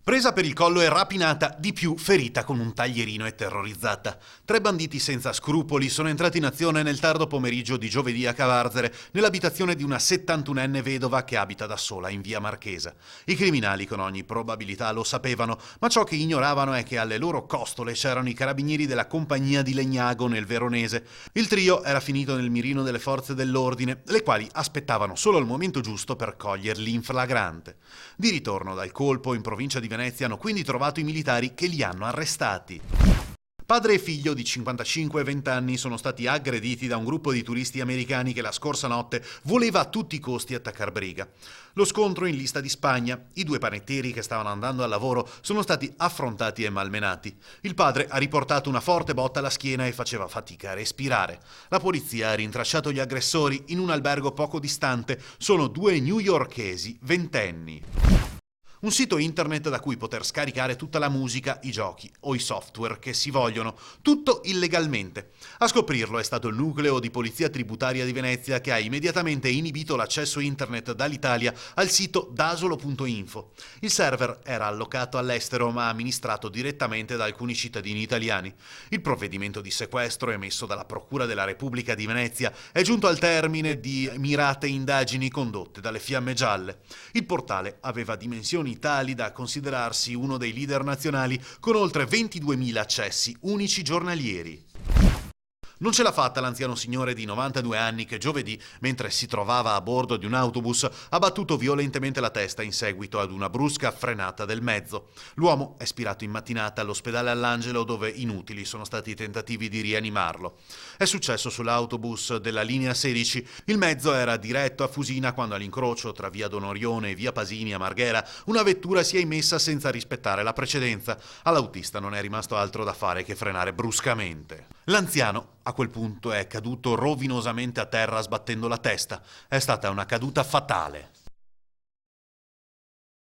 Presa per il collo e rapinata, di più ferita con un taglierino e terrorizzata. 3 banditi senza scrupoli sono entrati in azione nel tardo pomeriggio di giovedì a Cavarzere, nell'abitazione di una 71enne vedova che abita da sola in via Marchesa. I criminali con ogni probabilità lo sapevano, ma ciò che ignoravano è che alle loro costole c'erano i carabinieri della compagnia di Legnago nel Veronese. Il trio era finito nel mirino delle forze dell'ordine, le quali aspettavano solo il momento giusto per coglierli in flagrante. Di ritorno dal colpo in provincia di Venezia hanno quindi trovato i militari che li hanno arrestati. Padre e figlio di 55 e 20 anni sono stati aggrediti da un gruppo di turisti americani che la scorsa notte voleva a tutti i costi attaccar briga. Lo scontro in lista di Spagna. I 2 panettieri che stavano andando al lavoro sono stati affrontati e malmenati. Il padre ha riportato una forte botta alla schiena e faceva fatica a respirare. La polizia ha rintracciato gli aggressori in un albergo poco distante. Sono 2 newyorkesi ventenni. Un sito internet da cui poter scaricare tutta la musica, i giochi o i software che si vogliono, tutto illegalmente. A scoprirlo è stato il nucleo di polizia tributaria di Venezia che ha immediatamente inibito l'accesso internet dall'Italia al sito dasolo.info. Il server era allocato all'estero ma amministrato direttamente da alcuni cittadini italiani. Il provvedimento di sequestro emesso dalla Procura della Repubblica di Venezia è giunto al termine di mirate indagini condotte dalle Fiamme Gialle. Il portale aveva dimensioni tali da considerarsi uno dei leader nazionali con oltre 22.000 accessi unici giornalieri. Non ce l'ha fatta l'anziano signore di 92 anni che giovedì, mentre si trovava a bordo di un autobus, ha battuto violentemente la testa in seguito ad una brusca frenata del mezzo. L'uomo è spirato in mattinata all'ospedale All'Angelo dove inutili sono stati i tentativi di rianimarlo. È successo sull'autobus della linea 16. Il mezzo era diretto a Fusina quando all'incrocio tra via Donorione e via Pasini a Marghera una vettura si è imessa senza rispettare la precedenza. All'autista non è rimasto altro da fare che frenare bruscamente. L'anziano a quel punto è caduto rovinosamente a terra sbattendo la testa. È stata una caduta fatale.